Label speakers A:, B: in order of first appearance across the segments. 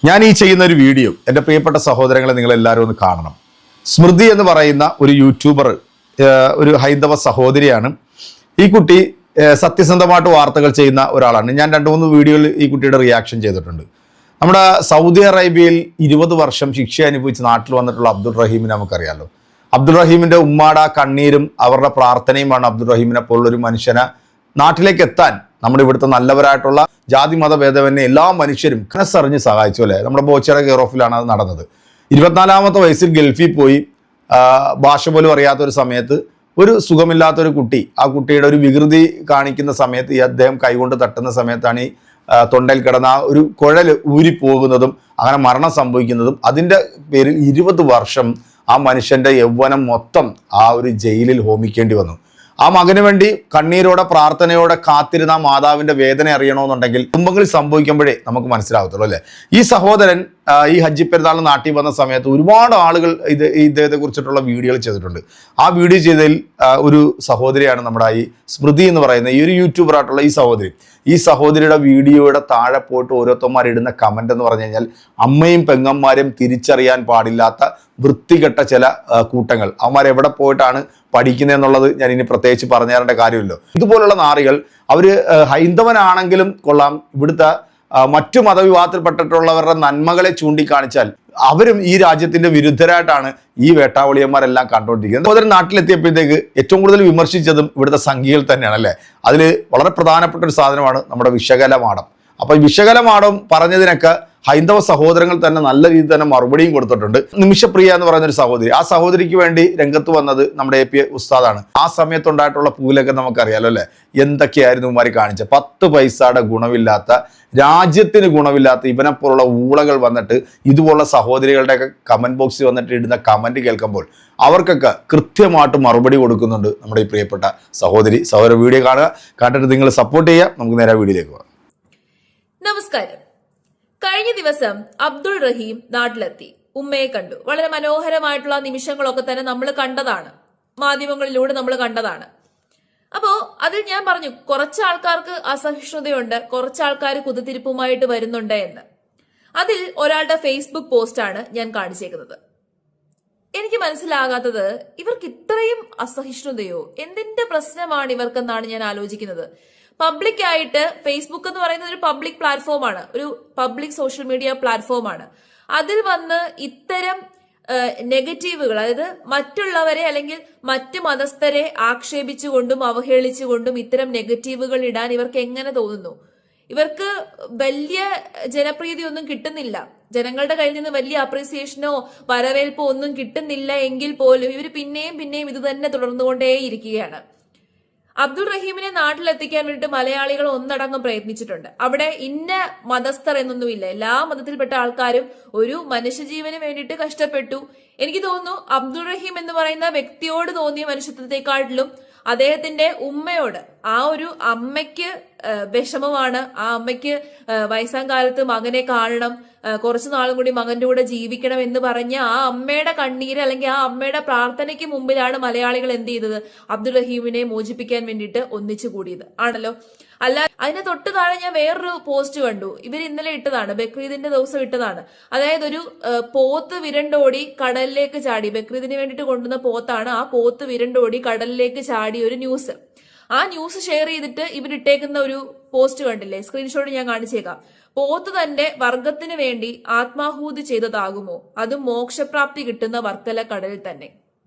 A: ഞാൻ ഈ ചെയ്യുന്ന ഒരു വീഡിയോ എൻ്റെ പ്രിയപ്പെട്ട സഹോദരങ്ങളെ നിങ്ങൾ എല്ലാവരും ഒന്ന് കാണണം. സ്മൃതി എന്ന് പറയുന്ന ഒരു യൂട്യൂബർ, ഒരു ഹൈന്ദവ സഹോദരിയാണ്. ഈ കുട്ടി സത്യസന്ധമായിട്ട് വാർത്തകൾ ചെയ്യുന്ന ഒരാളാണ്. ഞാൻ 2-3 വീഡിയോയിൽ ഈ കുട്ടിയുടെ റിയാക്ഷൻ ചെയ്തിട്ടുണ്ട്. നമ്മുടെ സൗദി അറേബ്യയിൽ 20 വർഷം ശിക്ഷ അനുഭവിച്ച് നാട്ടിൽ വന്നിട്ടുള്ള അബ്ദുൾ റഹീമിനെ നമുക്കറിയാമല്ലോ. അബ്ദുൾ റഹീമിൻ്റെ ഉമ്മാട കണ്ണീരും അവരുടെ പ്രാർത്ഥനയുമാണ് അബ്ദുൾ റഹീമിനെ പോലുള്ളൊരു മനുഷ്യനെ നാട്ടിലേക്ക് എത്താൻ നമ്മുടെ ഇവിടുത്തെ നല്ലവരായിട്ടുള്ള ജാതി മത ഭേദമന്യേ എല്ലാ മനുഷ്യരും കനസറിഞ്ഞ് സഹായിച്ചു അല്ലേ. നമ്മുടെ ബോച്ചയുടെ കെയർ ഓഫിലാണ് അത് നടന്നത്. 24-ാമത്തെ വയസ്സിൽ ഗൾഫിൽ പോയി ഭാഷ പോലും അറിയാത്ത ഒരു സമയത്ത് ഒരു സുഖമില്ലാത്തൊരു കുട്ടി, ആ കുട്ടിയുടെ ഒരു വികൃതി കാണിക്കുന്ന സമയത്ത് ഈ അദ്ദേഹം കൈകൊണ്ട് തട്ടുന്ന സമയത്താണ് ഈ തൊണ്ടയിൽ കിടന്ന ആ ഒരു കുഴൽ ഊരിപ്പോകുന്നതും അങ്ങനെ മരണം സംഭവിക്കുന്നതും. അതിൻ്റെ പേരിൽ 20 വർഷം ആ മനുഷ്യൻ്റെ യൗവനം മൊത്തം ആ ഒരു ജയിലിൽ ഹോമിക്കേണ്ടി വന്നു. ആ മകന് വേണ്ടി കണ്ണീരോടെ പ്രാർത്ഥനയോടെ കാത്തിരുന്ന മാതാവിൻ്റെ വേദന അറിയണമെന്നുണ്ടെങ്കിൽ കുടുംബങ്ങളിൽ സംഭവിക്കുമ്പോഴേ നമുക്ക് മനസ്സിലാകത്തുള്ളൂ അല്ലേ. ഈ സഹോദരൻ ഈ ഹജ്ജ് പെരുന്നാൾ നാട്ടിൽ വന്ന സമയത്ത് ഒരുപാട് ആളുകൾ ഇദ്ദേഹത്തെ കുറിച്ചിട്ടുള്ള വീഡിയോകൾ ചെയ്തിട്ടുണ്ട്. ആ വീഡിയോ ചെയ്തതിൽ ഒരു സഹോദരിയാണ് നമ്മുടെ ഈ സ്മൃതി എന്ന് പറയുന്ന ഈ ഒരു യൂട്യൂബറായിട്ടുള്ള ഈ സഹോദരി. ഈ സഹോദരിയുടെ വീഡിയോയുടെ താഴെ പോയിട്ട് ഓരോരുത്തന്മാരിടുന്ന കമൻ്റ് എന്ന് പറഞ്ഞു കഴിഞ്ഞാൽ അമ്മയും പെങ്ങന്മാരും തിരിച്ചറിയാൻ പാടില്ലാത്ത വൃത്തികെട്ട ചില കൂട്ടങ്ങൾ. അവന്മാർ എവിടെ പോയിട്ടാണ് പഠിക്കുന്നതെന്നുള്ളത് ഞാൻ ഇനി പ്രത്യേകിച്ച് പറഞ്ഞു തരേണ്ട കാര്യമില്ലല്ലോ. ഇതുപോലുള്ള നാറികൾ അവർ ഹൈന്ദവനാണെങ്കിലും കൊള്ളാം, ഇവിടുത്തെ മറ്റു മതവിഭാഗത്തിൽപ്പെട്ടിട്ടുള്ളവരുടെ നന്മകളെ ചൂണ്ടിക്കാണിച്ചാൽ അവരും ഈ രാജ്യത്തിന്റെ വിരുദ്ധരായിട്ടാണ് ഈ വേട്ടാവളിയന്മാരെല്ലാം കണ്ടുകൊണ്ടിരിക്കുന്നത്. സഹോദരൻ നാട്ടിലെത്തിയപ്പോഴത്തേക്ക് ഏറ്റവും കൂടുതൽ വിമർശിച്ചതും ഇവിടുത്തെ സംഘികൾ തന്നെയാണ് അല്ലേ. അതിൽ വളരെ പ്രധാനപ്പെട്ട ഒരു സാധനമാണ് നമ്മുടെ വിശകലമാടം. അപ്പോൾ വിശകലമാടം പറഞ്ഞതിനൊക്കെ ഹൈന്ദവ സഹോദരങ്ങൾ തന്നെ നല്ല രീതിയിൽ തന്നെ മറുപടിയും കൊടുത്തിട്ടുണ്ട്. നിമിഷപ്രിയ എന്ന് പറയുന്നൊരു സഹോദരി, ആ സഹോദരിക്ക് വേണ്ടി രംഗത്ത് വന്നത് നമ്മുടെ AP ഉസ്താദാണ്. ആ സമയത്തുണ്ടായിട്ടുള്ള പൂലൊക്കെ നമുക്കറിയാലോ അല്ലേ. എന്തൊക്കെയായിരുന്നു ഇവന്മാർ കാണിച്ചത്. 10 പൈസയുടെ ഗുണമില്ലാത്ത, രാജ്യത്തിന് ഗുണമില്ലാത്ത ഇവനെപ്പോലുള്ള ഊളകൾ വന്നിട്ട് ഇതുപോലുള്ള സഹോദരികളുടെയൊക്കെ കമൻറ്റ് ബോക്സിൽ വന്നിട്ട് ഇടുന്ന കമൻറ്റ് കേൾക്കുമ്പോൾ അവർക്കൊക്കെ കൃത്യമായിട്ട് മറുപടി കൊടുക്കുന്നുണ്ട് നമ്മുടെ ഈ പ്രിയപ്പെട്ട സഹോദര വീഡിയോ കാണുക, കണ്ടിട്ട് നിങ്ങൾ സപ്പോർട്ട് ചെയ്യുക. നമുക്ക് നേരെ വീഡിയോയിലേക്ക് പോകാം.
B: നമസ്കാരം. കഴിഞ്ഞ ദിവസം അബ്ദുൾ റഹീം നാട്ടിലെത്തി, ഉമ്മയെ കണ്ടു. വളരെ മനോഹരമായിട്ടുള്ള നിമിഷങ്ങളൊക്കെ തന്നെ നമ്മൾ കണ്ടതാണ്, മാധ്യമങ്ങളിലൂടെ നമ്മൾ കണ്ടതാണ്. അപ്പോ അതിൽ ഞാൻ പറഞ്ഞു, കുറച്ച് ആൾക്കാർക്ക് അസഹിഷ്ണുതയുണ്ട്, കുറച്ച് ആൾക്കാർ കുതിത്തിരിപ്പുമായിട്ട് വരുന്നുണ്ട് എന്ന്. അതിൽ ഒരാളുടെ ഫേസ്ബുക്ക് പോസ്റ്റാണ് ഞാൻ കാണിച്ചേക്കുന്നത്. എനിക്ക് മനസ്സിലാകാത്തത്, ഇവർക്ക് ഇത്രയും അസഹിഷ്ണുതയോ, എന്തിന്റെ പ്രശ്നമാണ് ഇവർക്കെന്നാണ് ഞാൻ ആലോചിക്കുന്നത്. പബ്ലിക് ആയിട്ട് ഫേസ്ബുക്ക് എന്ന് പറയുന്നത് ഒരു പബ്ലിക് പ്ലാറ്റ്ഫോമാണ്, ഒരു പബ്ലിക് സോഷ്യൽ മീഡിയ പ്ലാറ്റ്ഫോമാണ്. അതിൽ വന്ന് ഇത്തരം നെഗറ്റീവുകൾ, അതായത് മറ്റുള്ളവരെ അല്ലെങ്കിൽ മറ്റു മതസ്ഥരെ ആക്ഷേപിച്ചുകൊണ്ടും അവഹേളിച്ചുകൊണ്ടും ഇത്തരം നെഗറ്റീവുകൾ ഇടാൻ ഇവർക്ക് എങ്ങനെ തോന്നുന്നു? ഇവർക്ക് വലിയ ജനപ്രീതി ഒന്നും കിട്ടുന്നില്ല, ജനങ്ങളുടെ കയ്യിൽ നിന്ന് വലിയ അപ്രീസിയേഷനോ വരവേൽപ്പോ ഒന്നും കിട്ടുന്നില്ല എങ്കിൽ പോലും ഇവർ പിന്നെയും ഇത് തന്നെ തുടർന്നുകൊണ്ടേയിരിക്കുകയാണ്. അബ്ദുൾ റഹീമിനെ നാട്ടിലെത്തിക്കാൻ വേണ്ടിയിട്ട് മലയാളികൾ ഒന്നടങ്കം പ്രയത്നിച്ചിട്ടുണ്ട്. അവിടെ ഇന്ന മതസ്ഥർ എന്നൊന്നുമില്ല, എല്ലാ മതത്തിൽപ്പെട്ട ആൾക്കാരും ഒരു മനുഷ്യജീവന് വേണ്ടിയിട്ട് കഷ്ടപ്പെട്ടു. എനിക്ക് തോന്നുന്നു അബ്ദുൾ റഹീം എന്ന് പറയുന്ന വ്യക്തിയോട് തോന്നിയ മനുഷ്യത്വത്തെക്കാട്ടിലും അദ്ദേഹത്തിന്റെ ഉമ്മയോട്, ആ ഒരു അമ്മയ്ക്ക് വിഷമമാണ്. ആ അമ്മയ്ക്ക് വയസ്സാം കാലത്ത് മകനെ കാണണം, കുറച്ചു നാളും കൂടി മകന്റെ കൂടെ ജീവിക്കണം എന്ന് പറഞ്ഞ ആ അമ്മയുടെ കണ്ണീര് അല്ലെങ്കിൽ ആ അമ്മയുടെ പ്രാർത്ഥനയ്ക്ക് മുമ്പിലാണ് മലയാളികൾ എന്ത് ചെയ്തത്, അബ്ദുൾ റഹീമിനെ മോചിപ്പിക്കാൻ വേണ്ടിയിട്ട് ഒന്നിച്ചു കൂടിയത് ആണല്ലോ. അല്ല, അതിന് തൊട്ട് താഴെ ഞാൻ വേറൊരു പോസ്റ്റ് കണ്ടു. ഇവർ ഇന്നലെ ഇട്ടതാണ്, ബക്രീദിന്റെ ദിവസം ഇട്ടതാണ്. അതായത് ഒരു പോത്ത് വിരണ്ടോടി കടലിലേക്ക് ചാടി, ബക്രീദിന് വേണ്ടിയിട്ട് കൊണ്ടുവന്ന പോത്താണ്. ആ പോത്ത് വിരണ്ടോടി കടലിലേക്ക് ചാടി ഒരു ന്യൂസ്. ആ ന്യൂസ് ഷെയർ ചെയ്തിട്ട് ഇവരിട്ടേക്കുന്ന ഒരു പോസ്റ്റ് കണ്ടില്ലേ, സ്ക്രീൻഷോട്ട് ഞാൻ കാണിച്ചേക്കാം. പോത്ത് തന്റെ വർഗത്തിന് വേണ്ടി ആത്മാഹൂതി ചെയ്തതാകുമോ, അതും മോക്ഷപ്രാപ്തി കിട്ടുന്ന വർക്കല കടലിൽ തന്നെ.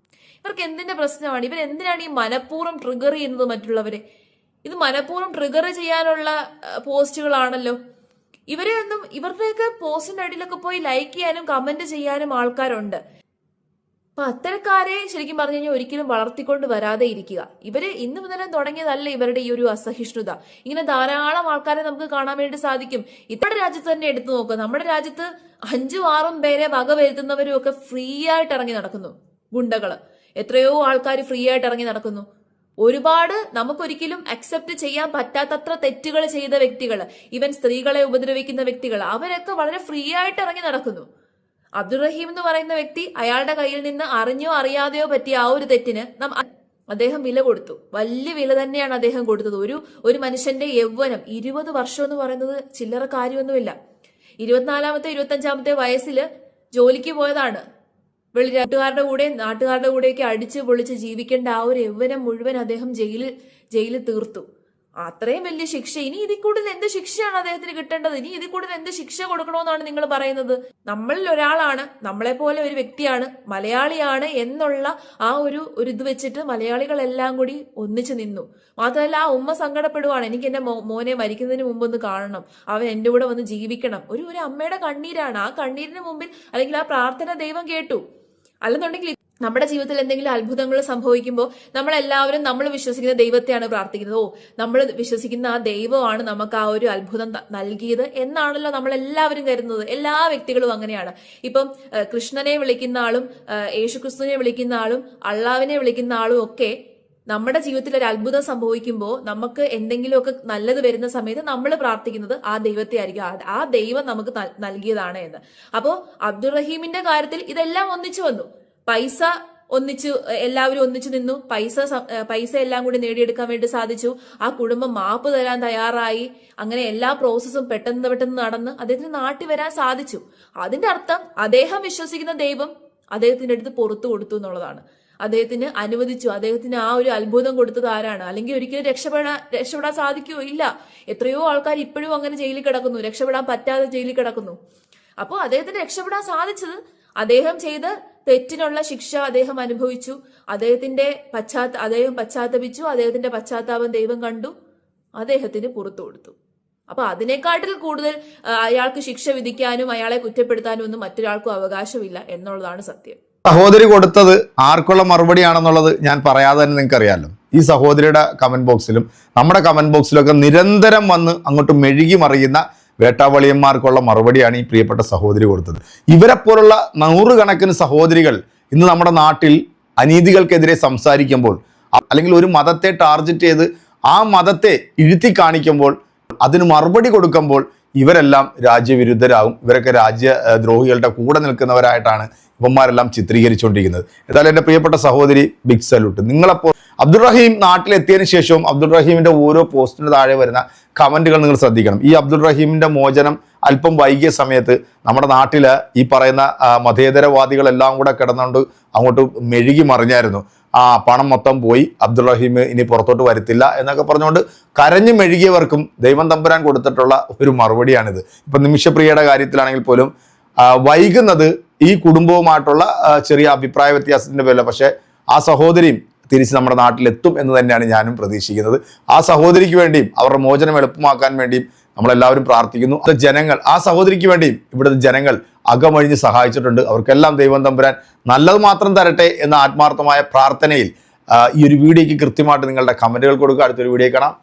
B: ഇവർക്ക് എന്തിന്റെ പ്രശ്നമാണ്? ഇവരെന്തിനാണ് ഈ മനഃപൂർവ്വം ട്രിഗർ ചെയ്യുന്നത് മറ്റുള്ളവരെ? ഇത് മനഃപൂർവ്വം ട്രിഗർ ചെയ്യാനുള്ള പോസ്റ്റുകളാണല്ലോ. ഇവരുടെയൊക്കെ പോസ്റ്റിന്റെ അടിയിലൊക്കെ പോയി ലൈക്ക് ചെയ്യാനും കമന്റ് ചെയ്യാനും ആൾക്കാരുണ്ട്. അപ്പൊ അത്തരക്കാരെ ശരിക്കും പറഞ്ഞു കഴിഞ്ഞാൽ ഒരിക്കലും വളർത്തിക്കൊണ്ട് വരാതെ ഇരിക്കുക. ഇവര് ഇന്ന് മുതലേ തുടങ്ങിയതല്ല ഇവരുടെ ഈ ഒരു അസഹിഷ്ണുത. ഇങ്ങനെ ധാരാളം ആൾക്കാരെ നമുക്ക് കാണാൻ വേണ്ടി സാധിക്കും. ഇത്തരം രാജ്യത്ത് തന്നെ എടുത്തു നോക്കുക. നമ്മുടെ രാജ്യത്ത് 5-6 പേരെ വകവരുത്തുന്നവരും ഒക്കെ ഫ്രീ ആയിട്ട് ഇറങ്ങി നടക്കുന്നു. ഗുണ്ടകള് എത്രയോ ആൾക്കാർ ഫ്രീ ആയിട്ട് ഇറങ്ങി നടക്കുന്നു. ഒരുപാട് നമുക്കൊരിക്കലും അക്സെപ്റ്റ് ചെയ്യാൻ പറ്റാത്തത്ര തെറ്റുകൾ ചെയ്ത വ്യക്തികൾ, ഈവൻ സ്ത്രീകളെ ഉപദ്രവിക്കുന്ന വ്യക്തികൾ, അവരൊക്കെ വളരെ ഫ്രീ ആയിട്ട് ഇറങ്ങി നടക്കുന്നു. അബ്ദുൾ റഹീം എന്ന് പറയുന്ന വ്യക്തി, അയാളുടെ കയ്യിൽ നിന്ന് അറിഞ്ഞോ അറിയാതെയോ പറ്റിയ ആ ഒരു തെറ്റിന് അദ്ദേഹം വില കൊടുത്തു. വലിയ വില തന്നെയാണ് അദ്ദേഹം കൊടുത്തത്. ഒരു മനുഷ്യന്റെ യൗവനം 20 വർഷം എന്ന് പറയുന്നത് ചില്ലറ കാര്യമൊന്നുമില്ല. 24-ാമത്തെ 25-ാമത്തെ വയസ്സിൽ ജോലിക്ക് പോയതാണ്. നാട്ടുകാരുടെ കൂടെയൊക്കെ അടിച്ചു പൊളിച്ച് ജീവിക്കേണ്ട ആ ഒരു യൗവനം മുഴുവൻ അദ്ദേഹം ജയിലിൽ തീർത്തു. അത്രയും വലിയ ശിക്ഷ. ഇനി ഇതിൽ കൂടുതൽ എന്ത് ശിക്ഷയാണ് അദ്ദേഹത്തിന് കിട്ടേണ്ടത്? ഇനി ഇതിൽ കൂടുതൽ എന്ത് ശിക്ഷ കൊടുക്കണമെന്നാണ് നിങ്ങൾ പറയുന്നത്? നമ്മളിൽ ഒരാളാണ്, നമ്മളെ പോലെ ഒരു വ്യക്തിയാണ്, മലയാളിയാണ് എന്നുള്ള ആ ഒരു ഇത് വെച്ചിട്ട് മലയാളികളെല്ലാം കൂടി ഒന്നിച്ചു നിന്നു. മാത്രമല്ല ആ ഉമ്മ സങ്കടപ്പെടുവാണ്, എനിക്ക് എന്റെ മോനെ മരിക്കുന്നതിന് മുമ്പ് ഒന്ന് കാണണം, അവൻ എന്റെ കൂടെ വന്ന് ജീവിക്കണം. ഒരു അമ്മയുടെ കണ്ണീരാണ്. ആ കണ്ണീരിന് മുമ്പിൽ അല്ലെങ്കിൽ ആ പ്രാർത്ഥന ദൈവം കേട്ടു. അല്ലെന്നുണ്ടെങ്കിൽ നമ്മുടെ ജീവിതത്തിൽ എന്തെങ്കിലും അത്ഭുതങ്ങൾ സംഭവിക്കുമ്പോൾ നമ്മളെല്ലാവരും നമ്മൾ വിശ്വസിക്കുന്ന ദൈവത്തെയാണ് പ്രാർത്ഥിക്കുന്നത്. നമ്മൾ വിശ്വസിക്കുന്ന ആ ദൈവമാണ് നമുക്ക് ആ ഒരു അത്ഭുതം നൽകിയത് എന്നാണല്ലോ നമ്മളെല്ലാവരും കരുതുന്നത്. എല്ലാ വ്യക്തികളും അങ്ങനെയാണ്. ഇപ്പം കൃഷ്ണനെ വിളിക്കുന്ന ആളും യേശുക്രിസ്തുവിനെ വിളിക്കുന്ന ആളും അള്ളാവിനെ വിളിക്കുന്ന ആളും ഒക്കെ നമ്മുടെ ജീവിതത്തിൽ ഒരു അത്ഭുതം സംഭവിക്കുമ്പോൾ, നമുക്ക് എന്തെങ്കിലുമൊക്കെ നല്ലത് വരുന്ന സമയത്ത് നമ്മൾ പ്രാർത്ഥിക്കുന്നത് ആ ദൈവത്തെ ആയിരിക്കും, ആ ദൈവം നമുക്ക് നൽകിയതാണ് എന്ന്. അപ്പോ അബ്ദുൾ റഹീമിന്റെ കാര്യത്തിൽ ഇതെല്ലാം ഒന്നിച്ചു വന്നു. പൈസ എല്ലാവരും ഒന്നിച്ചു നിന്നു. പൈസ എല്ലാം കൂടി നേടിയെടുക്കാൻ വേണ്ടി സാധിച്ചു. ആ കുടുംബം മാപ്പ് തരാൻ തയ്യാറായി. അങ്ങനെ എല്ലാ പ്രോസസ്സും പെട്ടെന്ന് നടന്ന് അദ്ദേഹത്തിന് നാട്ടിൽ വരാൻ സാധിച്ചു. അതിന്റെ അർത്ഥം അദ്ദേഹം വിശ്വസിക്കുന്ന ദൈവം അദ്ദേഹത്തിന്റെ അടുത്ത് പുറത്തു കൊടുത്തു എന്നുള്ളതാണ്. അദ്ദേഹത്തിന് അനുവദിച്ചു. അദ്ദേഹത്തിന് ആ ഒരു അത്ഭുതം കൊടുത്തത് ആരാണ്? അല്ലെങ്കിൽ ഒരിക്കലും രക്ഷപ്പെടാൻ സാധിക്കുമോ? ഇല്ല. എത്രയോ ആൾക്കാർ ഇപ്പോഴും അങ്ങനെ ജയിലിൽ കിടക്കുന്നു, രക്ഷപ്പെടാൻ പറ്റാതെ ജയിലിൽ കിടക്കുന്നു. അപ്പോൾ അദ്ദേഹത്തിന് രക്ഷപ്പെടാൻ സാധിച്ചത് അദ്ദേഹം ചെയ്ത തെറ്റിനുള്ള ശിക്ഷ അദ്ദേഹം അനുഭവിച്ചു. അദ്ദേഹം പശ്ചാത്തപിച്ചു. അദ്ദേഹത്തിന്റെ പശ്ചാത്താപം ദൈവം കണ്ടു, അദ്ദേഹത്തിന് പുറത്തു കൊടുത്തു. അപ്പൊ അതിനേക്കാട്ടിൽ കൂടുതൽ അയാൾക്ക് ശിക്ഷ വിധിക്കാനും അയാളെ കുറ്റപ്പെടുത്താനും ഒന്നും മറ്റൊരാൾക്കും അവകാശമില്ല എന്നുള്ളതാണ് സത്യം.
A: സഹോദരി കൊടുത്തത് ആർക്കുള്ള മറുപടിയാണെന്നുള്ളത് ഞാൻ പറയാതെ തന്നെ നിങ്ങൾക്ക് അറിയാമല്ലോ. ഈ സഹോദരിയുടെ കമന്റ് ബോക്സിലും നമ്മുടെ കമന്റ് ബോക്സിലൊക്കെ നിരന്തരം വന്ന് അങ്ങോട്ട് മെഴുകി മറിയുന്ന വേട്ടാവളിയന്മാർക്കുള്ള മറുപടിയാണ് ഈ പ്രിയപ്പെട്ട സഹോദരി കൊടുത്തത്. ഇവരെപ്പോലുള്ള നൂറുകണക്കിന് സഹോദരികൾ ഇന്ന് നമ്മുടെ നാട്ടിൽ അനീതികൾക്കെതിരെ സംസാരിക്കുമ്പോൾ, അല്ലെങ്കിൽ ഒരു മതത്തെ ടാർഗറ്റ് ചെയ്ത് ആ മതത്തെ ഇഴുത്തി കാണിക്കുമ്പോൾ, അതിന് മറുപടി കൊടുക്കുമ്പോൾ ഇവരെല്ലാം രാജ്യവിരുദ്ധരാകും. ഇവരൊക്കെ രാജ്യദ്രോഹികളുടെ കൂടെ നിൽക്കുന്നവരായിട്ടാണ് ഇവന്മാരെല്ലാം ചിത്രീകരിച്ചുകൊണ്ടിരിക്കുന്നത്. ഏതായാലും എൻ്റെ പ്രിയപ്പെട്ട സഹോദരി, ബിഗ് സല്യൂട്ട്. നിങ്ങളപ്പോൾ അബ്ദുൾ റഹീം നാട്ടിലെത്തിയതിനു ശേഷവും അബ്ദുൾ റഹീമിൻ്റെ ഓരോ പോസ്റ്റിന് താഴെ വരുന്ന കമൻറ്റുകൾ നിങ്ങൾ ശ്രദ്ധിക്കണം. ഈ അബ്ദുൾ റഹീമിൻ്റെ മോചനം അല്പം വൈകിയ സമയത്ത് നമ്മുടെ നാട്ടിൽ ഈ പറയുന്ന മതേതരവാദികളെല്ലാം കൂടെ കിടന്നുകൊണ്ട് അങ്ങോട്ട് മെഴുകി മറിഞ്ഞായിരുന്നു. പണം മൊത്തം പോയി, അബ്ദുൾ റഹീം ഇനി പുറത്തോട്ട് വരുത്തില്ല എന്നൊക്കെ പറഞ്ഞുകൊണ്ട് കരഞ്ഞു മെഴുകിയവർക്കും ദൈവം തമ്പുരാൻ കൊടുത്തിട്ടുള്ള ഒരു മറുപടിയാണിത്. ഇപ്പം നിമിഷപ്രിയയുടെ കാര്യത്തിലാണെങ്കിൽ പോലും വൈകുന്നത് ഈ കുടുംബവുമായിട്ടുള്ള ചെറിയ അഭിപ്രായ വ്യത്യാസത്തിൻ്റെ പേരില. പക്ഷേ ആ സഹോദരിയും തിരിച്ച് നമ്മുടെ നാട്ടിലെത്തും എന്ന് തന്നെയാണ് ഞാനും പ്രതീക്ഷിക്കുന്നത്. ആ സഹോദരിക്ക് വേണ്ടിയും അവരുടെ മോചനം എളുപ്പമാക്കാൻ വേണ്ടിയും നമ്മളെല്ലാവരും പ്രാർത്ഥിക്കുന്നു. അത് ജനങ്ങൾ, ആ സഹോദരിക്ക് വേണ്ടിയും ഇവിടുത്തെ ജനങ്ങൾ അകമഴിഞ്ഞ് സഹായിച്ചിട്ടുണ്ട്. അവർക്കെല്ലാം ദൈവം തമ്പുരാൻ നല്ലത് മാത്രം തരട്ടെ എന്ന ആത്മാർത്ഥമായ പ്രാർത്ഥനയിൽ ഈ ഒരു വീഡിയോയ്ക്ക് കൃത്യമായിട്ട് നിങ്ങളുടെ കമൻറ്റുകൾ കൊടുക്കുക. അടുത്തൊരു വീഡിയോ കാണാം.